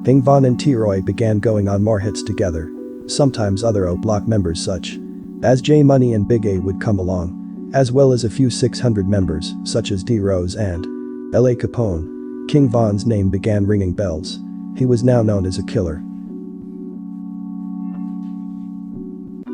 King Von and T-Roy began going on more hits together. Sometimes other O-Block members such as J Money and Big A would come along, as well as a few 600 members such as D Rose and L.A. Capone. King Von's name began ringing bells. He was now known as a killer.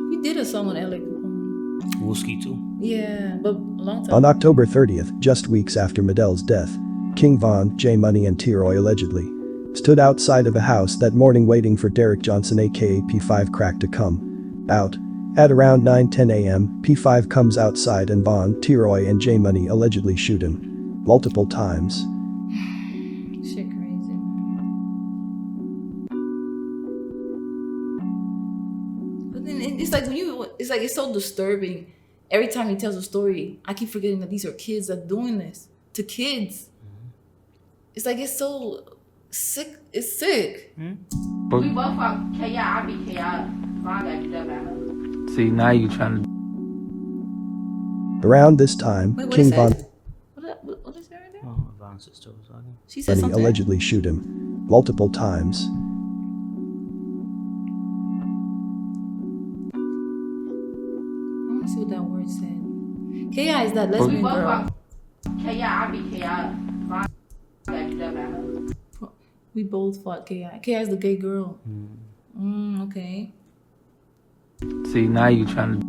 We did a song on L.A. Capone. Whiskey too. Yeah, but a long time. On October 30th, just weeks after Medel's death, King Von, J Money and T-Roy allegedly stood outside of a house that morning waiting for Derek Johnson aka P5 Crack to come out. At around 9:10 a.m., P5 comes outside and Von, T-Roy and J Money allegedly shoot him multiple times. Shit crazy. But then it's like it's so disturbing. Every time he tells a story, I keep forgetting that these are kids that are doing this to kids. It's like it's so sick. It's sick. But We both fuck Kaya, I be Kaya. Von got beat up at her. see, now you trying to. Around this time, Wait, what King is Von that? What is that right there? Oh, Von's sister was talking. She said and something. allegedly shoot him multiple times. I want to see what that word said. Kaya is that We lesbian both girl. fuck Kaya, I be Kaya. Von got beat up at her. We both fought Kaya. Kaya is the gay girl. Okay. See, now you trying to.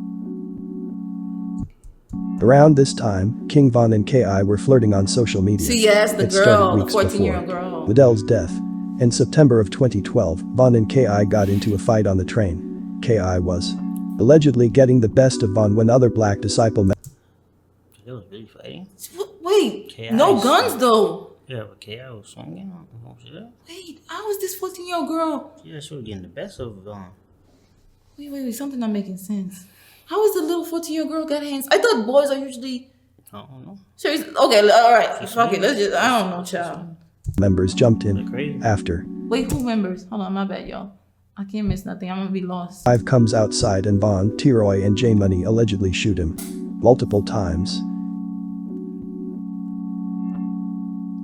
Around this time, King Von and K.I. were flirting on social media. See, yes, the It started girl, the weeks 14-year-old before girl. Liddell's death. In September of 2012, Von and K.I. got into a fight on the train. K.I. was allegedly getting the best of Von when other black disciple They was really fighting. Wait, K.I. no is- guns though. Yeah, but K.I. was swinging on that. Wait, how is this 14-year-old girl? Yeah, she was getting the best of Von. Wait, something not making sense. How is the little 14-year-old girl got hands? I thought boys are usually. I don't know. Seriously, okay, all right, fuck it. Let's just. I don't know, child. members jumped They're in crazy. after. Wait, who members? Hold on, my bad, y'all. I can't miss nothing. I'm gonna be lost. 5 comes outside and Von, T-Roy and J Money allegedly shoot him multiple times.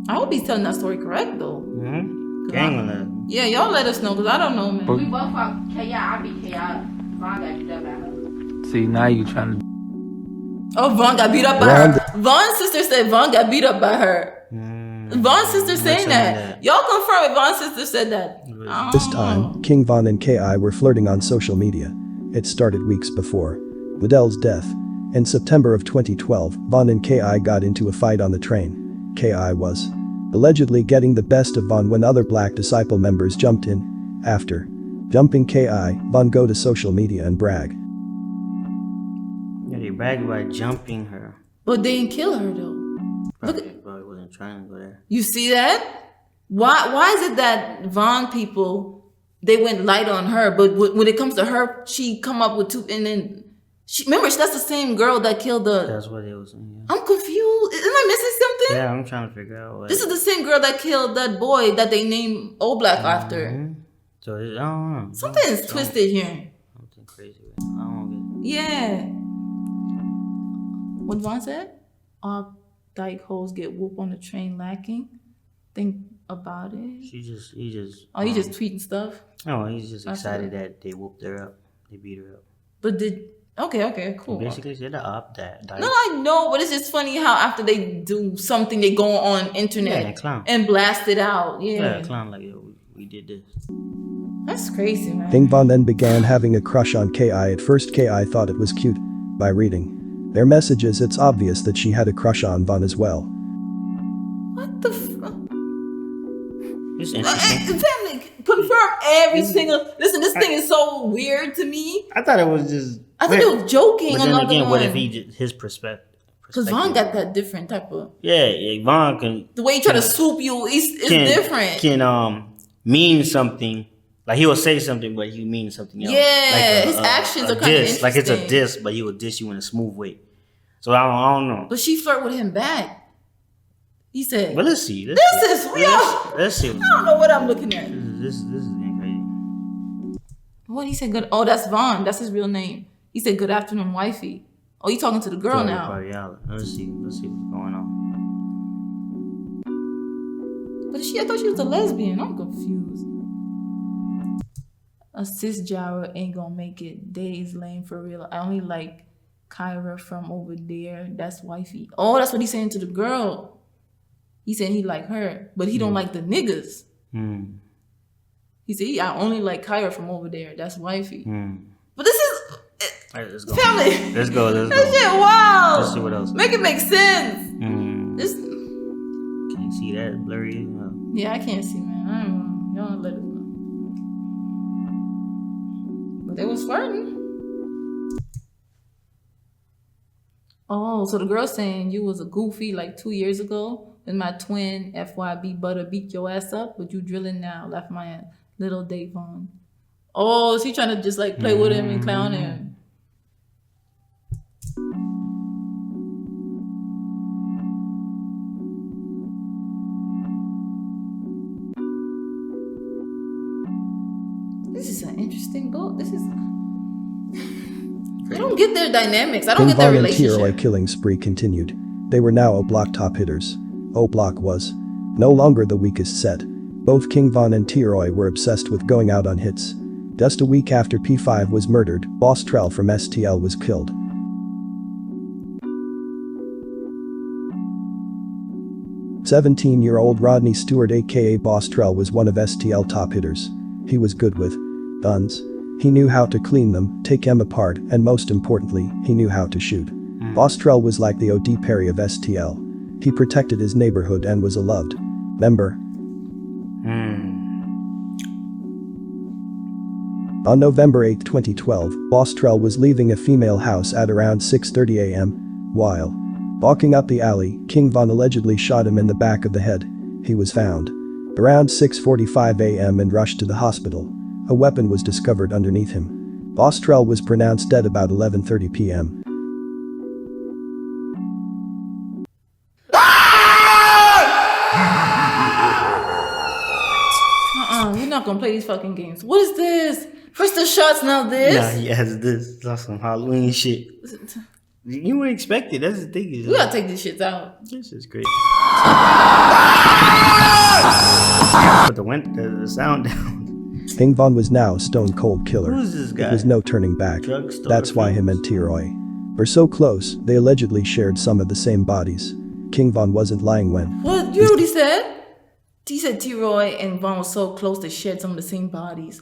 I hope he's telling that story correct though. Gang on that. Yeah, y'all let us know, cause I don't know, man. We both fuck Kaya, I be Kaya. Von got beat up at her. See, now you trying to. Oh, Von got beat up by Around her. Von's sister said Von got beat up by her. Von's sister saying that. Y'all confirm if Von's sister said that. This time, King Von and K.I. were flirting on social media. It started weeks before Liddell's death. In September of 2012, Von and K.I. got into a fight on the train. K.I. was allegedly getting the best of Von when other black disciple members jumped in. After jumping K.I., Von go to social media and brag. Yeah, they bragged about jumping her. But they didn't kill her though. Probably wasn't trying to go there. You see that? Why is it that Von people, they went light on her, but when it comes to her, she come up with two, and then remember that's the same girl that killed the. That's what they was saying. Yeah. I'm confused. Am I missing something? Yeah, I'm trying to figure out what. This is the same girl that killed that boy that they named O Black after. So I don't know. Something is twisted here. Something crazy. I don't get it. Yeah. What Von said? All dyke hoes get whooped on the train lacking. Think about it. He just. Oh, you just tweeting stuff? No, he's just That's excited it. that they whooped her up. They beat her up. But okay, cool. Basically said the up that. No, I know, but it's just funny how after they do something, they go on internet Yeah, clown. and blast it out. Yeah, Yeah. clown like, yo, we did this. That's crazy, man. King Von then began having a crush on K.I. At first K.I. thought it was cute. By reading their messages, it's obvious that she had a crush on Von as well. What the fuck? It's interesting. Family, confirm every single. Listen, this thing is so weird to me. I thought it was just. I thought it was joking. But then another again, one. what if he just, his perspective? Because Von got that different type of. Yeah, Von can. The way he try to swoop you is different. Can mean something. Like he will say something, but he means something else. Yeah, like his actions are kinda diss. Like it's a interesting. diss, but he will diss you in a smooth way. So I don't know. But she flirt with him back. He said, But let's see. This is real. Let's see. I don't know what I'm looking at. This is getting crazy. What he said? Good. Oh, that's Von. That's his real name. He said, "Good afternoon, wifey." Oh, you talking to the girl now? Let's see what's going on. But I thought she was a lesbian. I'm confused. A cisgender ain't gonna make it. They is lame for real. I only like Kyra from over there. That's wifey. Oh, that's what he's saying to the girl. He said he like her, but he don't like the niggas. He said, I only like Kyra from over there. That's wifey. But this is All right, let's go. family. Let's go. Let's That go. shit, wow. Let's see what else. Make it make sense. This, Can't see that. It's blurry. yeah, I can't see, man. I don't know. Y'all let us know. But they was flirting. Oh, so the girl saying you was a goofy like 2 years ago when my twin FYB Butter beat your ass up, but you drilling now. Left my little Davon. Oh, is he trying to just like play with him and clown him? This is an interesting book. This is. I don't get their dynamics. I don't get their King Von and relationship. T-Roy killing spree continued. They were now O-Block top hitters. O-Block was no longer the weakest set. Both King Von and T-Roy were obsessed with going out on hits. Just a week after P5 was murdered, BossTrell from STL was killed. "17-year-old Rodney Stewart aka BossTrell was one of STL top hitters. He was good with guns. He knew how to clean them, take them apart, and most importantly, he knew how to shoot. BossTrell was like the O.D. Perry of STL. He protected his neighborhood and was a loved member. On November 8, 2012, BossTrell was leaving a female house at around 6:30 a.m. While walking up the alley, King Von allegedly shot him in the back of the head. He was found around 6:45 a.m. and rushed to the hospital. A weapon was discovered underneath him. BossTrell was pronounced dead about 11:30 p.m. We're not gonna play these fucking games. What is this? First the shots, now this? Nah, he has this. That's some Halloween shit. You wouldn't expect it. That's the thing. We gotta take these shits out. This is great. Put the sound down. King Von was now a stone cold killer. Who's this guy? There was no turning back. Drugstore That's why him and T-Roy were so close. They allegedly shared some of the same bodies. King Von wasn't lying when What? You already said? He said T-Roy and Von was so close to shed some of the same bodies.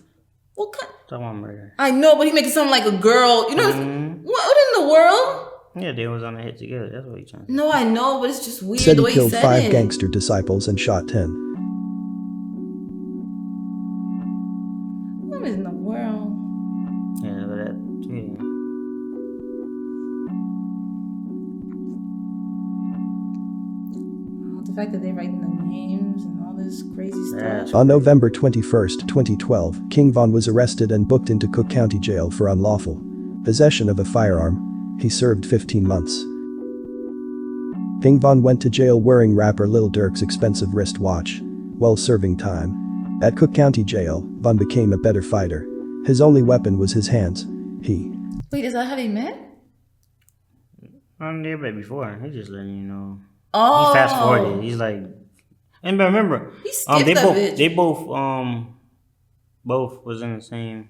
What kind? Talking about murder. I know, but he makes it sound like a girl. You know, what in the world? Yeah, they was on the hit together. That's what he's trying to say. No, I know, but it's just weird said the he way killed he said 5 it. gangster disciples and shot 10. What in the world? Yeah, look at that. Yeah. The fact that they're writing the names and all this crazy stuff. On November 21, 2012, King Von was arrested and booked into Cook County Jail for unlawful possession of a firearm. He served 15 months. King Von went to jail wearing rapper Lil Durk's expensive wristwatch. While serving time at Cook County Jail, Von became a better fighter. His only weapon was his hands. Wait, is that how they met? I'm there before. He's just letting you know. Oh. He fast forwarded. He's like, and remember, He skipped they that both, bitch. they both was in the same.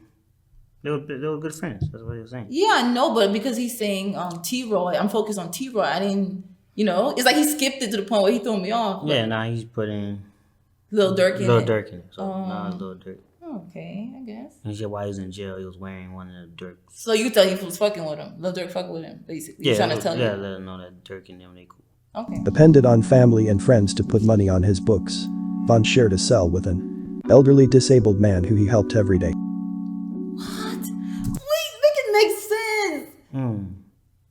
They were good friends. That's what he was saying. Yeah, I know, but because he's saying T-Roy, I'm focused on T-Roy. I didn't, it's like he skipped it to the point where he threw me off. Yeah, now he's putting Lil Durk in Lil it. Durk in it. So now it's Lil Durk. Okay, I guess. And he said while he was in jail, he was wearing one of the Durks. So you tell he was fucking with him. Lil Durk fucking with him, basically. Yeah, He's trying to tell yeah, you. let him know that Durk and them they cool. Okay. Depended on family and friends to put money on his books. Von shared a cell with an elderly disabled man who he helped every day. What? Wait, make it make sense. Hmm.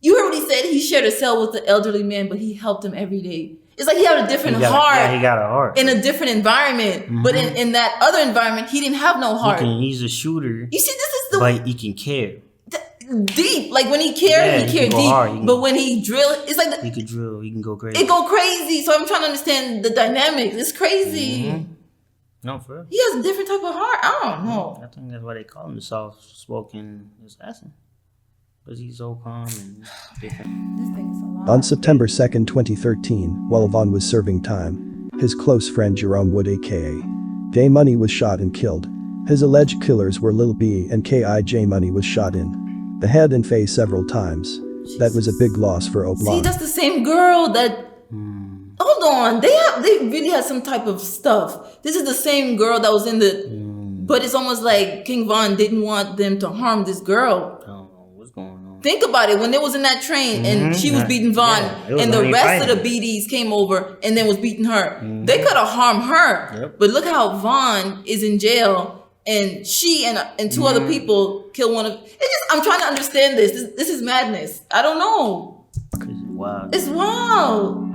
You heard what he said? He shared a cell with the elderly man, but he helped him every day. It's like he had a different heart. Yeah, he got a heart. In a different environment. But in that other environment, he didn't have no heart. He's a shooter, You see, this is the but he can care. deep. Like when he cared, Yeah, he he cared can go deep. hard. He can- But when he drill, it's like He could drill. He can go crazy. it go crazy. So I'm trying to understand the dynamics. It's crazy. No, for real. He has a different type of heart. I don't know. I think that's why they call him the soft-spoken assassin. Because he's so calm and different. This thing is a lot. On September 2, 2013, while Von was serving time, his close friend Jerome Wood aka Day Money was shot and killed. His alleged killers were Lil B and K.I. Money was shot in the head and face several times. That was a big loss for See, O'Block. that's the same girl that. Hold on, they really had some type of stuff. This is the same girl that was in the. But it's almost like King Von didn't want them to harm this girl. I don't know what's going on. Think about it. When they was in that train and she was beating Von, Yeah, it was and the only rest of fighting. the BDs came over and then was beating her. They could have harmed her. Yep. But look how Von is in jail, and she and two other people killed one of. It's just I'm trying to understand this. This is madness. I don't know. Wow. It's wild.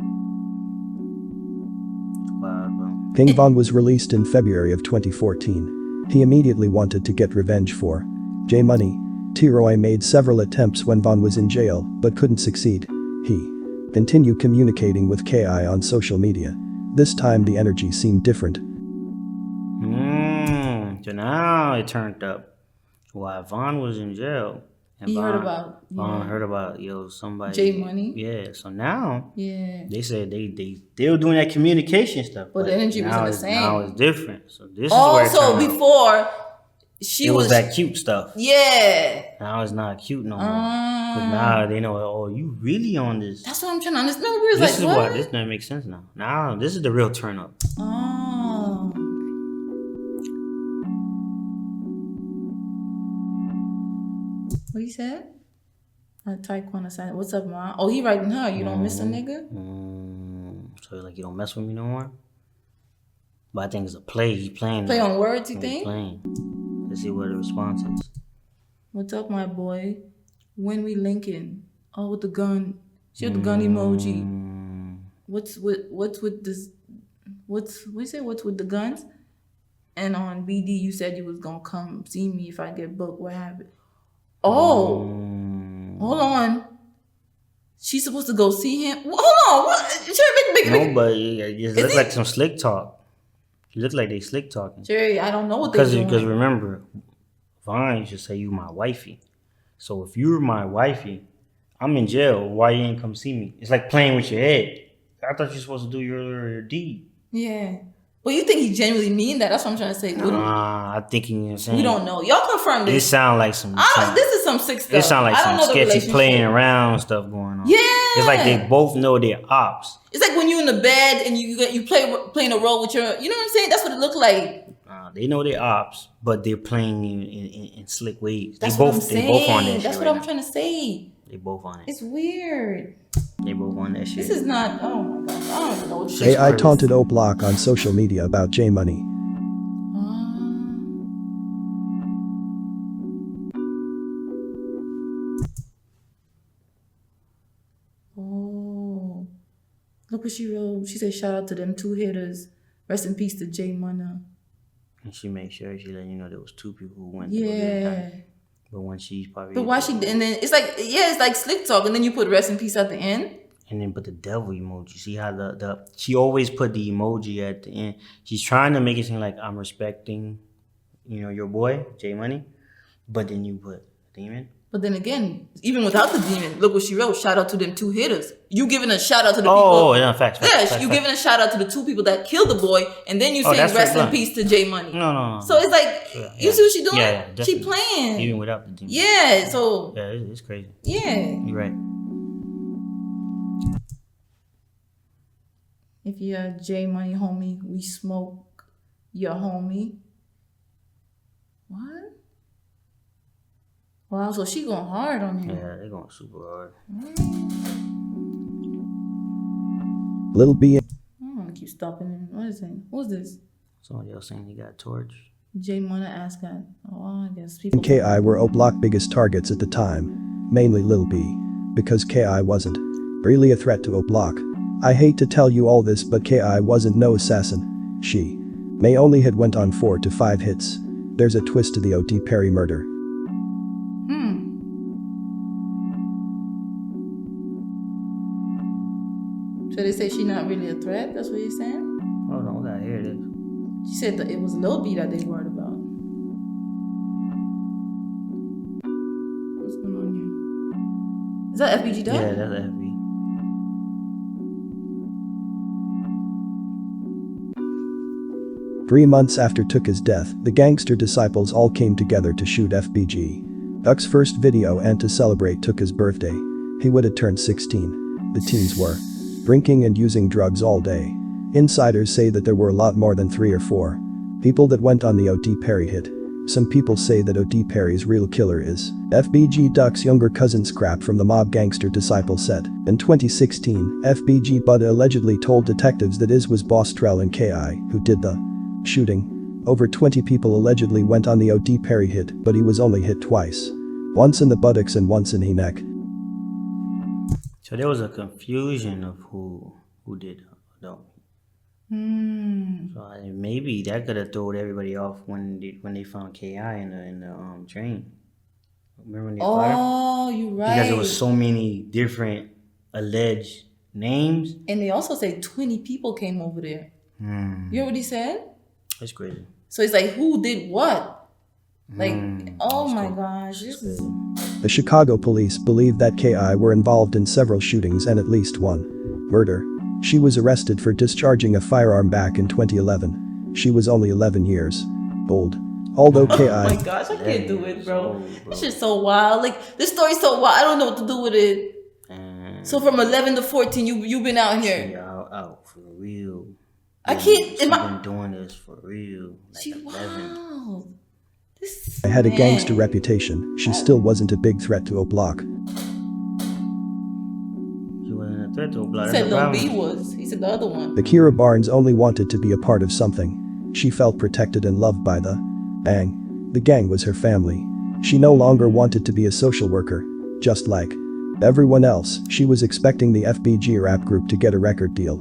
Wow, bro. King Von was released in February of 2014. He immediately wanted to get revenge for J Money. T-Roy made several attempts when Von was in jail, but couldn't succeed. He continued communicating with K.I. on social media. This time the energy seemed different. So now it turned up. While Von was in jail. And He heard about Von heard about somebody. J Money. Yeah. So now Yeah. they said they still doing that communication stuff. But the energy now wasn't the same. Now it's different. So this is where Also, it turned up. before she It was was that cute stuff. Yeah. Now it's not cute no more. But now they know, oh, you really on this. That's what I'm trying to understand. We was This like, is what? this doesn't make sense now. Now this is the real turn up. Oh. What he said? Taekwondo said, "What's up, mom?" Oh, he writing her. You don't miss a nigga. So like you don't mess with me no more. But I think it's a play. He playing. Play on words, you He think? playing. Let's see what the response is. What's up, my boy? When we linking? Oh, with the gun. She with the gun emoji. What's with this? What's with the guns? And on BD, you said you was gonna come see me if I get booked. What happened? Oh, hold on. She's supposed to go see him. Hold on. What? No, but it just looks like some slick talk. It looks like they slick talking. Jerry, I don't know what they're doing. Because remember, Vaughn used to say you my wifey. So if you're my wifey, I'm in jail. Why you ain't come see me? It's like playing with your head. I thought you're supposed to do your deed. Yeah. Well, you think he genuinely mean that? That's what I'm trying to say. I think you know what I'm saying. We don't know. Y'all confirm this. It sound like some this is some sick stuff. it sound like I don't some know the sketchy relationship. playing around stuff going on. Yeah. It's like they both know they're ops. It's like when you in the bed and you playing a role with your, you know what I'm saying? That's what it looked like. They know they're ops, but they're playing in slick ways. That's They what I'm both saying. on that That's shit what right I'm trying to say. They both on it. It's weird. They both on that shit. This is not. Oh my god. I don't even know what to Shit. say. AI taunted O'Block on social media about J Money. Oh, look what she wrote. She said, "Shout out to them two hitters. Rest in peace to J Money." And she made sure she let you know there was two people who went. To go get Yeah. that. But when she's probably. But why she? And then it's like, yeah, it's like slick talk, and then you put rest in peace at the end. And then put the devil emoji. See how the she always put the emoji at the end. She's trying to make it seem like I'm respecting, your boy J Money, but then you put demon. But then again, even without the demon, look what she wrote. Shout out to them two hitters. You giving a shout out to the people. Oh, yeah, facts. Yeah, you giving a shout out to the two people that killed the boy, and then you saying that's rest in right. peace to J Money. No. So it's like, you see what she doing? Yeah, she definitely. playing. Even without the demon. Yeah, so Yeah, it's crazy. yeah. You're right. If you're a J Money homie, we smoke your homie. What? Wow, so she going hard on him. Yeah, they're going super hard. Lil B I don't want to keep stopping him. What is it? Who's this? Somebody else saying he got a torch. J Money asked God. Oh, I guess people. and KI were O'Block biggest targets at the time, mainly Lil B, because KI wasn't really a threat to O'Block. I hate to tell you all this, but KI wasn't no assassin. She may only had went on 4 to 5 hits. There's a twist to the O.T. Perry murder. So they say she not really a threat? That's what you're saying? Hold on, we gotta hear this. She said that it was Lil B that they worried about. What's going on here? Is that FBG Dub? Yeah, that's FB. 3 months after Tuka's death, the gangster disciples all came together to shoot FBG. Duck's first video and to celebrate Tuka's birthday. He would have turned 16. The teens were drinking and using drugs all day. Insiders say that there were a lot more than 3 or 4 people that went on the O.D. Perry hit. Some people say that O.D. Perry's real killer is FBG. Duck's younger cousin Scrap from the mob gangster disciple set. In 2016, FBG Budda allegedly told detectives that it was BossTrell and K.I. who did the shooting. Over 20 people allegedly went on the O.D. Perry hit, but he was only hit twice. Once in the buttocks and once in the neck. So there was a confusion of who did though. So maybe that could have thrown everybody off when they found Ki in the train. Remember when they fought her? Oh, you're right. Because there was so many different alleged names. And they also say 20 people came over there. You heard what he said? That's crazy. So it's like, who did what? Like, oh my gosh. This is... The Chicago police believe that Ki were involved in several shootings and at least one murder. She was arrested for discharging a firearm back in 2011. She was only 11 years old. Although Ki... Oh my gosh, I can't do it, bro. This shit's so wild. Like, this story's so wild. I don't know what to do with it. So from 11 to 14, you've been out here. Yeah, out for real. I can't... She's been doing this for real. Like Wow. I had a gangster reputation. She still wasn't a big threat to O'Block. She wasn't a threat to O'Block. He said Lil B was. He said the other one. The Kira Barnes only wanted to be a part of something. She felt protected and loved by the gang. The gang was her family. She no longer wanted to be a social worker. Just like everyone else, she was expecting the FBG rap group to get a record deal.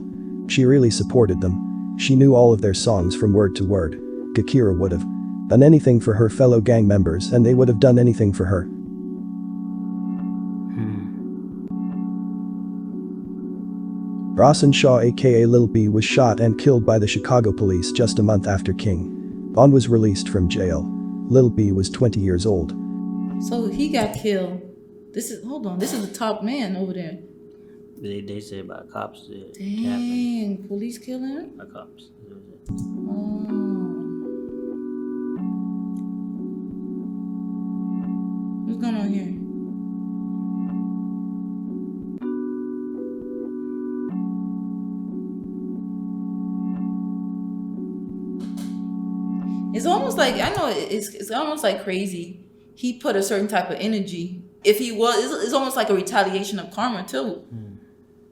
She really supported them. She knew all of their songs from word to word. Kira would have done anything for her fellow gang members and they would have done anything for her. Rawson Shaw aka Lil B was shot and killed by the Chicago police just a month after King Von was released from jail. Lil B was 20 years old. So he got killed. This is the top man over there. They said by cops. Dang, police killing him? By cops. Oh. What's going on here? It's almost like, I know it's almost like crazy. He put a certain type of energy. If he was, it's almost like a retaliation of karma too.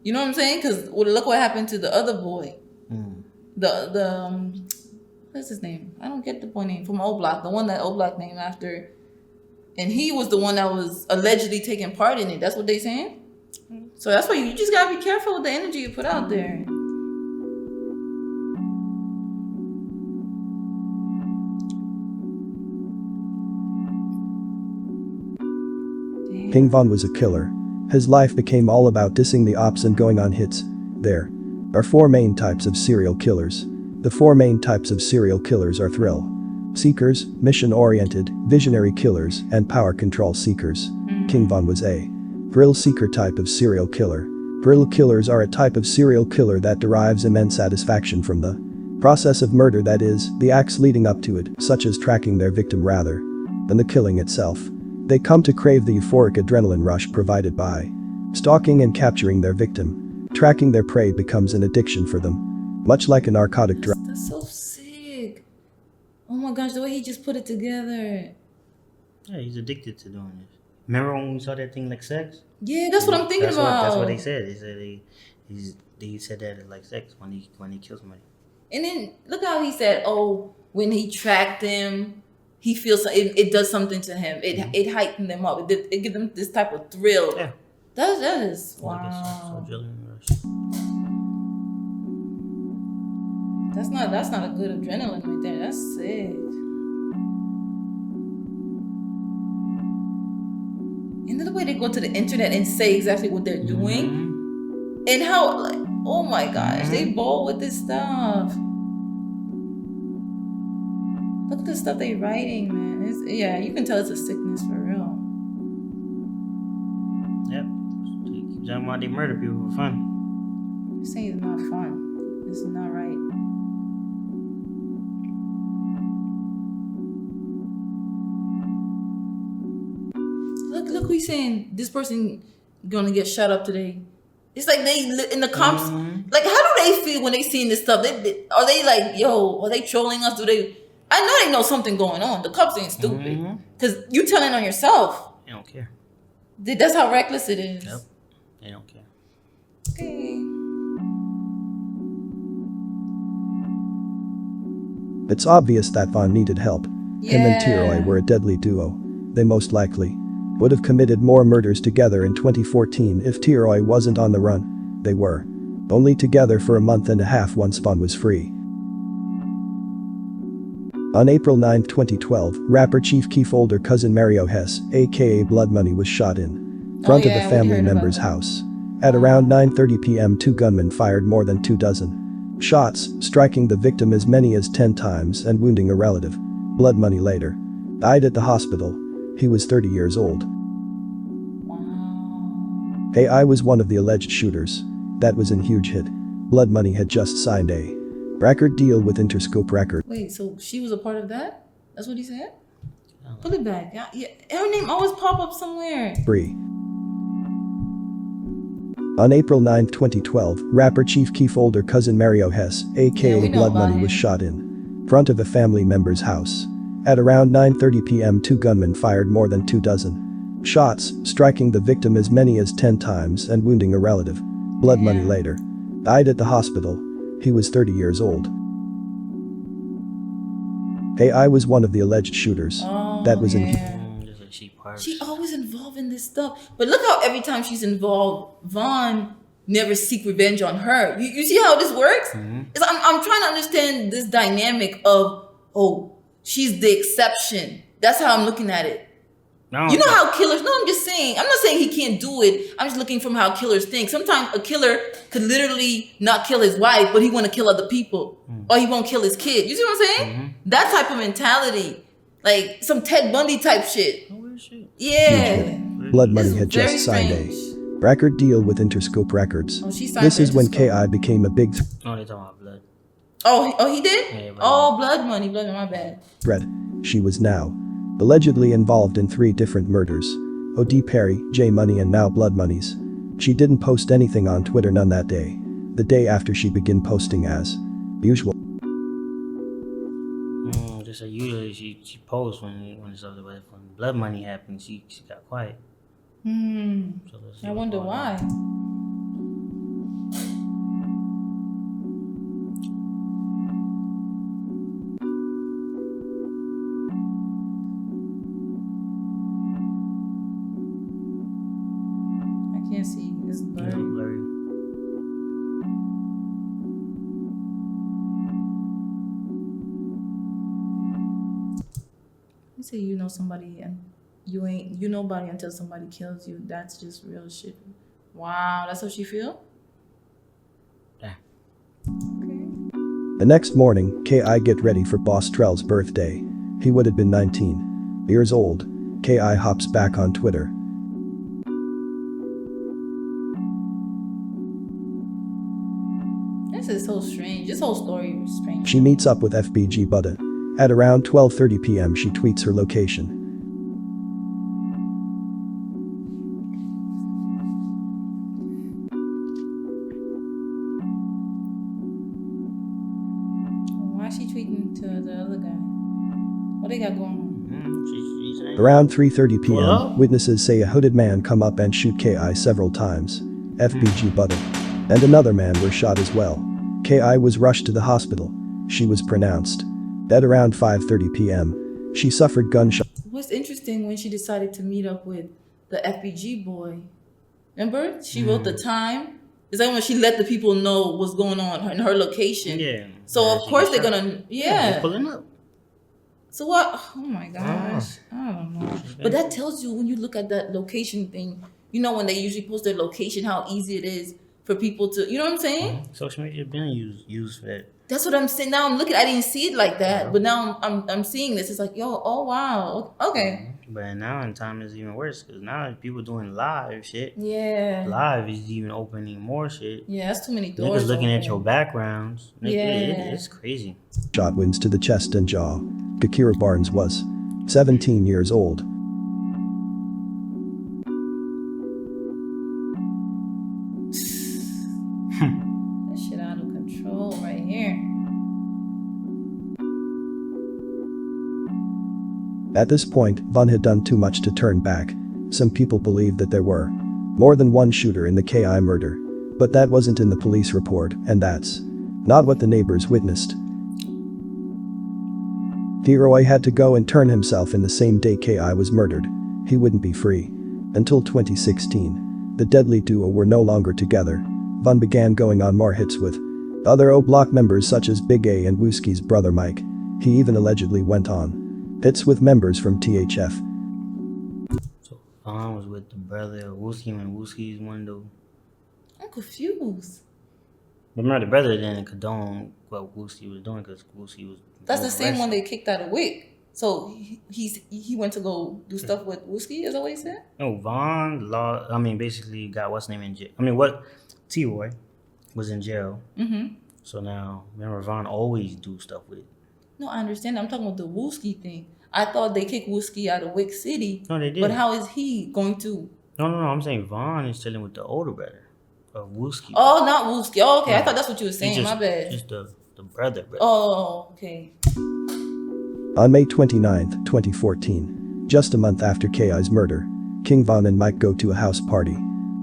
You know what I'm saying? Because look what happened to the other boy. The what's his name? I don't get the boy name from O Block. The one that O Block named after. And he was the one that was allegedly taking part in it. That's what they saying? So that's why you just gotta be careful with the energy you put out there. King Von was a killer. His life became all about dissing the ops and going on hits. There are 4 main types of serial killers. The 4 main types of serial killers are thrill seekers, mission-oriented, visionary killers, and power control seekers. King Von was a thrill seeker type of serial killer. Thrill killers are a type of serial killer that derives immense satisfaction from the process of murder, that is, the acts leading up to it, such as tracking their victim rather than the killing itself. They come to crave the euphoric adrenaline rush provided by stalking and capturing their victim. Tracking their prey becomes an addiction for them, much like a narcotic drug. That's so sick. Oh my gosh, the way he just put it together. Yeah, he's addicted to doing this. Remember when we saw that thing like sex? Yeah, that's what I'm thinking about. That's what they said. They said they said that it's like sex when he kills somebody. And then look how he said, oh, when he tracked him, he feels it does something to him. It heightened them up. It gives them this type of thrill. Yeah. That is wow. That's not a good adrenaline right there. That's sick. And then the way they go to the internet and say exactly what they're doing, and how, like, oh my gosh, they bold with this stuff. Look at the stuff they writing, man. Yeah, you can tell it's a sickness for real. Yep. They keep talking about they murder people for fun. You're saying it's not fun. This is not right. who you saying this person gonna get shot up today? It's like they in the comps. Like, how do they feel when they seeing this stuff? Are they like, yo? Are they trolling us? Do they? I know they know something going on. The cops ain't stupid because you telling on yourself. They don't care. That's how reckless it is. Yep. They don't care. Okay. It's obvious that Vaughn needed help. Him and Tiroy were a deadly duo. They most likely would have committed more murders together in 2014 if Tiroy wasn't on the run. They were only together for a month and a half once Vaughn was free. On April 9, 2012, rapper Chief Keef's older cousin Mario Hess, aka Blood Money, was shot in front of a family member's house. At around 9:30 p.m., 2 gunmen fired more than 24 shots, striking the victim as many as 10 times and wounding a relative. Blood Money later died at the hospital. He was 30 years old. AI was one of the alleged shooters. That was a huge hit. Blood Money had just signed a record deal with Interscope Records. Wait, so she was a part of that? That's what he said? Put it back. Yeah, her name always pop up somewhere. On April 9, 2012, rapper Chief Keef's older cousin Mario Hess, aka Blood Money, was shot in front of a family member's house. At around 9:30 p.m., 2 gunmen fired more than 24 shots, striking the victim as many as 10 times and wounding a relative. Blood Money later died at the hospital. He was 30 years old. AI was one of the alleged shooters. That was in. She always involved in this stuff. But look how every time she's involved, Vaughn never seek revenge on her. You see how this works? I'm trying to understand this dynamic of, oh, she's the exception. That's how I'm looking at it. No, you know how killers, no, I'm just saying, I'm not saying he can't do it. I'm just looking from how killers think. Sometimes a killer could literally not kill his wife, but he want to kill other people. Or he won't kill his kid. You see what I'm saying? That type of mentality. Like some Ted Bundy type shit. Yeah. Blood Money had just signed a record deal with Interscope Records. This is when KI became a big Oh, they talking about blood. Oh, he did? Yeah, Blood Money, my bad. threat. She was now allegedly involved in 3 different murders. O.D. Perry, J Money, and now Blood Money's. She didn't post anything on Twitter none that day. The day after, she began posting as usual. Just like usually she posts when stuff, but when Blood Money happened, she got quiet. So I wonder why. I can't see. It's blurry. You say you know somebody and you nobody until somebody kills you. That's just real shit. Wow, that's how she feel? Yeah. Okay. The next morning, KI get ready for BossTrell's birthday. He would have been 19 years old. KI hops back on Twitter. This is so strange. This whole story is strange. She meets up with FBG Buddha. At around 12:30 p.m., she tweets her location. Why is she tweeting to the other guy? What they got going on? Around 3:30 p.m., witnesses say a hooded man come up and shoot KI several times. FBG Buddha and another man were shot as well. KI was rushed to the hospital. She was pronounced dead around 5:30 p.m. She suffered gunshot. What's interesting, when she decided to meet up with the FBG boy, remember? She wrote the time. It's like when she let the people know what's going on in her location. Yeah. So of course they're gonna, They're pulling up. So what? Oh my gosh. I don't know. But that tells you, when you look at that location thing, you know, when they usually post their location, how easy it is for people to, you know what I'm saying? Social media been used for that. That's what I'm saying. Now I'm looking, I didn't see it like that, but now I'm seeing this. It's like, yo, oh wow, okay. But now in time is even worse, because now people doing live shit. Yeah. Live is even opening more shit. Yeah, that's too many doors. Niggas looking open. at your backgrounds. It's crazy. Shot wounds to the chest and jaw. Kakira Barnes was 17 years old. here. At this point, Von had done too much to turn back. Some people believed that there were more than one shooter in the KI murder. But that wasn't in the police report, and that's not what the neighbors witnessed. Leroy had to go and turn himself in the same day KI was murdered. He wouldn't be free. Until 2016. The deadly duo were no longer together. Von began going on more hits with other O-Block members such as Big A and Wooski's brother Mike. He even allegedly went on hits with members from THF. So Von was with the brother of Wooski when Wooski's window. I'm confused. Remember, the brother didn't condone what Wooski was doing because Wooski was. That's the same one they kicked out of WIC. So he went to go do stuff with Wooski, is that what he said? No, Von basically got what's name in jail. T-Roy was in jail. Mm-hmm. So now, remember, Von always do stuff with. No, I understand. I'm talking about the Wooski thing. I thought they kicked Wooski out of WIC City. No, they did. But how is he going to? No. I'm saying Von is chilling with the older brother of Wooski. Oh, not Wooski. Oh, okay. I thought that's what you were saying. My bad. Just the brother. Oh, okay. On May 29, 2014, just a month after KI's murder, King Von and Mike go to a house party.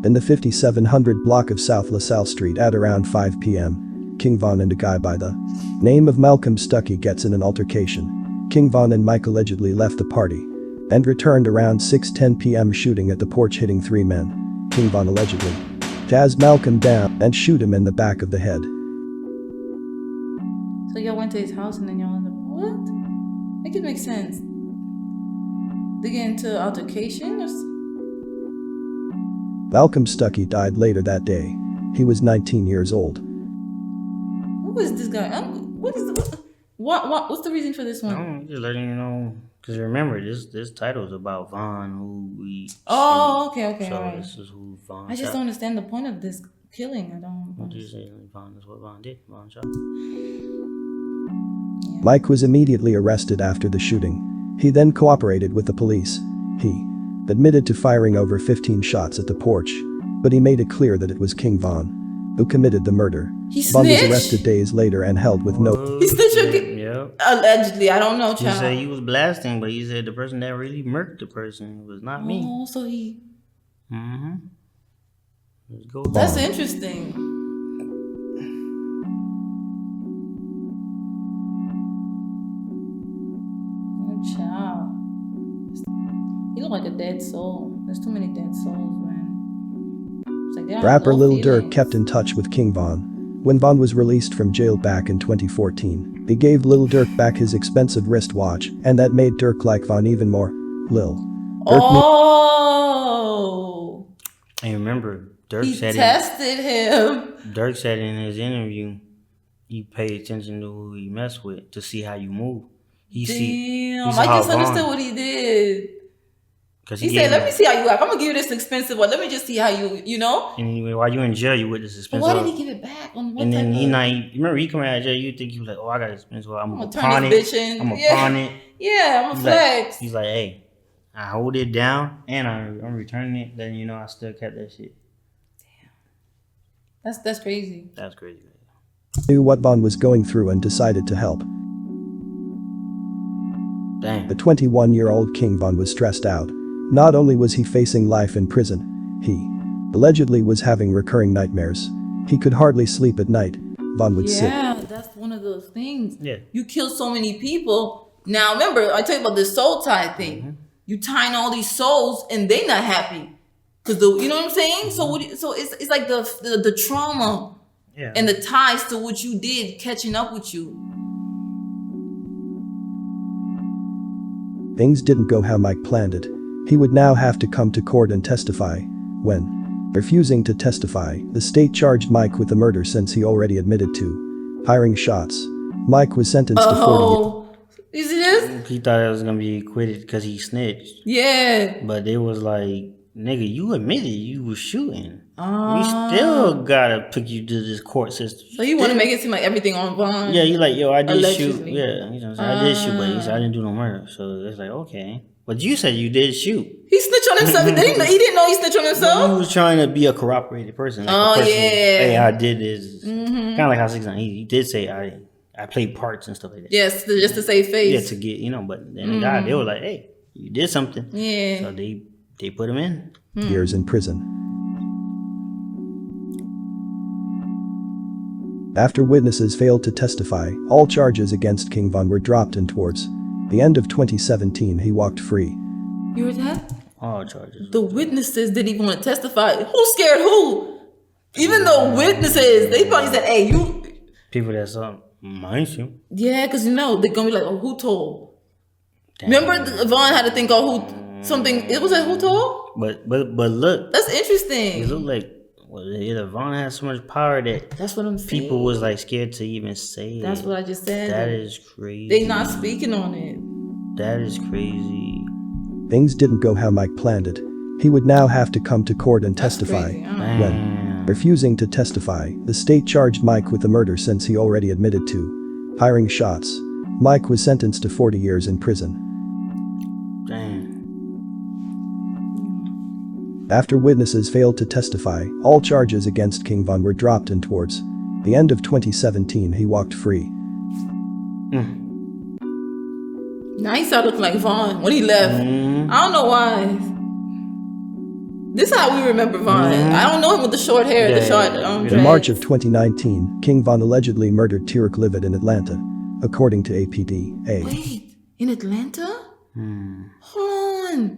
In the 5700 block of South LaSalle Street at around 5 p.m., King Von and a guy by the name of Malcolm Stuckey gets in an altercation. King Von and Mike allegedly left the party and returned around 6:10 p.m. shooting at the porch, hitting 3 men. King Von allegedly has Malcolm down and shoot him in the back of the head. So y'all went to his house and then y'all ended up, what? Make it make sense. They get into altercation or Malcolm Stuckey died later that day. He was 19 years old. who is this guy? What's the reason for this one? I'm just letting you know. Because remember, this title is about Von, who we Oh, shoot. okay, So all right. this is who Von I just shot. don't understand the point of this killing. I don't. What did you say? Von is what Von did. Von shot. Mike was immediately arrested after the shooting. He then cooperated with the police. He admitted to firing over 15 shots at the porch, but he made it clear that it was King Von who committed the murder. He Von was snitched? arrested days later and held with no. He snitched? Yep. Allegedly, I don't know, He child. said he was blasting, but he said the person that really murked the person was not me. Oh, so he. Mm-hmm. Let's go. That's interesting. Oh, child. He look like a dead soul. There's too many dead souls, man. It's like they don't have Rapper no Lil Durk feelings. kept in touch with King Von. When Von was released from jail back in 2014, he gave Lil Durk back his expensive wristwatch, and that made Durk like Von even more. Lil Durk Oh! And remember, He tested him. Dirk said in his interview, he paid attention to who he messed with to see how you move. Damn, I just understood what he did. Because He said, let me see how you act. I'm going to give you this expensive one. Let me just see how you know? And anyway, while you in jail, you with this But expensive. why did he give it back? On what And then type he of- not. Remember, he come out of jail. You think he was like, "Oh, I got expensive. I'm I'ma gonna turn pawn this it. bitch in." I'm gonna Yeah. pawn it." Yeah, I'm a He's flex. like, he's like, "Hey, I hold it down and I'm returning it. Then you know I still kept that shit." That's crazy. That's crazy. knew what Von was going through and decided to help. Dang. The 21-year-old King Von was stressed out. Not only was he facing life in prison, he allegedly was having recurring nightmares. He could hardly sleep at night. Von would sit. Yeah, that's one of those things. Yeah. You kill so many people. Now, remember, I tell you about this soul tie thing. Mm-hmm. You tying all these souls and they not happy. Because, you know what I'm saying? So it's like the trauma Yeah. and the ties to what you did catching up with you. Things didn't go how Mike planned it. He would now have to come to court and testify. When refusing to testify, the state charged Mike with the murder since he already admitted to firing shots. Mike was sentenced to 40 years. Oh, you see this? He thought it was gonna be acquitted because he snitched, Yeah. but it was like, nigga, you admitted you was shooting. We still gotta pick you to this court system. So you want to make it seem like everything on Vaughn? Yeah, you like, yo, I did shoot. Allegedly. Yeah, you know, I did shoot, but he said I didn't do no murder. So it's like, okay. But you said you did shoot. He snitched on himself. He didn't know he snitched on He himself. was trying to be a corroborated person. Like Oh, the person, yeah. Hey, I did this. Kind of like how 6ix9ine. He did say I played parts and stuff like that. Yes, just to save face. Yeah, to get, you know, but then the guy, they were like, hey, you did something. Yeah. So they put him in. Years in prison. After witnesses failed to testify, all charges against King Von were dropped, and towards the end of 2017 he walked free. You heard that? All charges. The witnesses didn't even want to testify. Who scared who? Even the witnesses, they probably said, "Hey, you." People that saw mind you. Yeah, because they're gonna be like, "Oh, who told?" Damn. Remember, Vaughn had to think, "Oh, who something." It was like, "Who told?" But look, That's it interesting. looked like either Vaughn had so much power that That's what I'm saying. people was like scared to even say That's it. what I just said. That is crazy. They not speaking on it. That is crazy. Things didn't go how Mike planned it. He would now have to come to court and That's testify. crazy. I don't know. When refusing to testify, the state charged Mike with the murder since he already admitted to firing shots. Mike was sentenced to 40 years in prison. Damn. After witnesses failed to testify, all charges against King Von were dropped, and towards the end of 2017 he walked free. Now he started looking like Vaughn when he left. I don't know why. This is how we remember Vaun. I don't know him with the short hair, the short In dreads. March of 2019, King Von allegedly murdered Tarek Livid in Atlanta, according to APDA. Wait, in Atlanta? Hold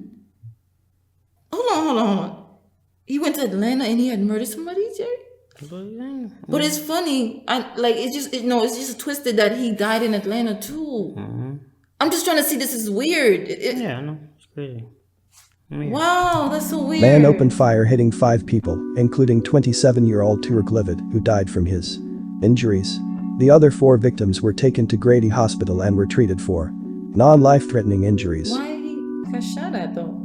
on. He went to Atlanta and he had murdered somebody, Jerry? But it's funny. It's just twisted that he died in Atlanta too. I'm just trying to see. This is weird. Yeah, I know. It's crazy. Wow, that's so weird. Man opened fire, hitting 5 people, including 27-year-old Tarek Livid, who died from his injuries. The other 4 victims were taken to Grady Hospital and were treated for non-life-threatening injuries. Why he got shot at though?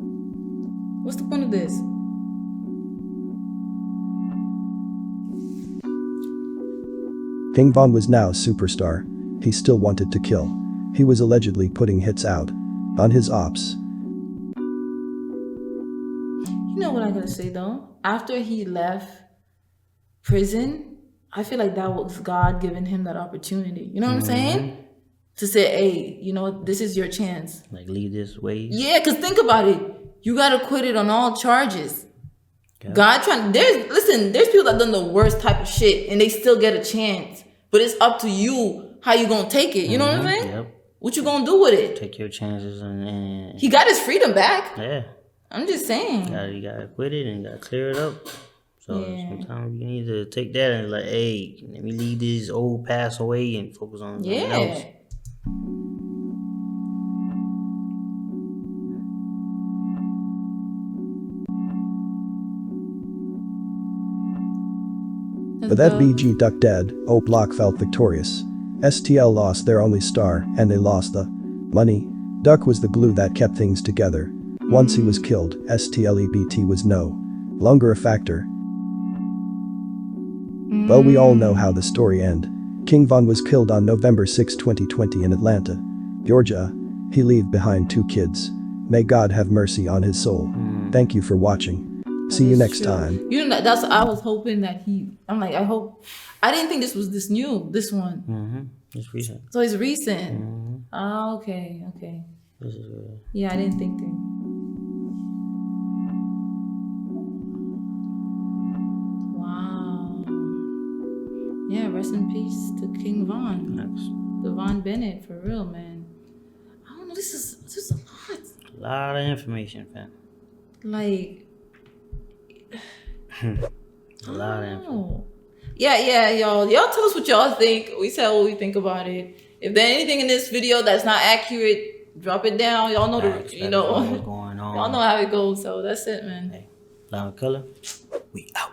What's the point of this? King Von was now a superstar. He still wanted to kill. He was allegedly putting hits out on his ops. You know what I gotta say though? After he left prison, I feel like that was God giving him that opportunity. You know what I'm saying? To say, hey, you know, this is your chance. Like, lead this way. Yeah, because think about it. You got acquitted on all charges. Okay. God there's people that done the worst type of shit and they still get a chance. But it's up to you how you gonna take it. You know what I'm saying? Yep. What you gonna do with it? Take your chances and He got his freedom back. yeah. I'm just saying. You gotta quit it and you gotta clear it up. So Yeah. sometimes you need to take that and like, hey, let me leave this old past away and focus on something else. Yeah. But that BG Duck dead, O Block felt victorious. STL lost their only star, and they lost the money. Duck was the glue that kept things together. Once he was killed, STLEBT was no longer a factor. Well, we all know how the story ended. King Von was killed on November 6, 2020 in Atlanta, Georgia. He left behind 2 kids. May God have mercy on his soul. Thank you for watching. See you next time. You know, that's I was hoping that I didn't think this was this one. It's recent. So it's recent. Oh, okay. This is real. Yeah, I didn't think that. Wow. Yeah, rest in peace to King Von. Next. The Von Bennett, for real, man. I don't know, this is a lot. A lot of information, fam. Like, A lot of information. oh. Yeah, y'all tell us what y'all think. We tell what we think about it. If there's anything in this video that's not accurate, drop it down. Y'all know Facts, the, that's what's going on. y'all know how it goes. So that's it, man. Hey, Loud Color, we out.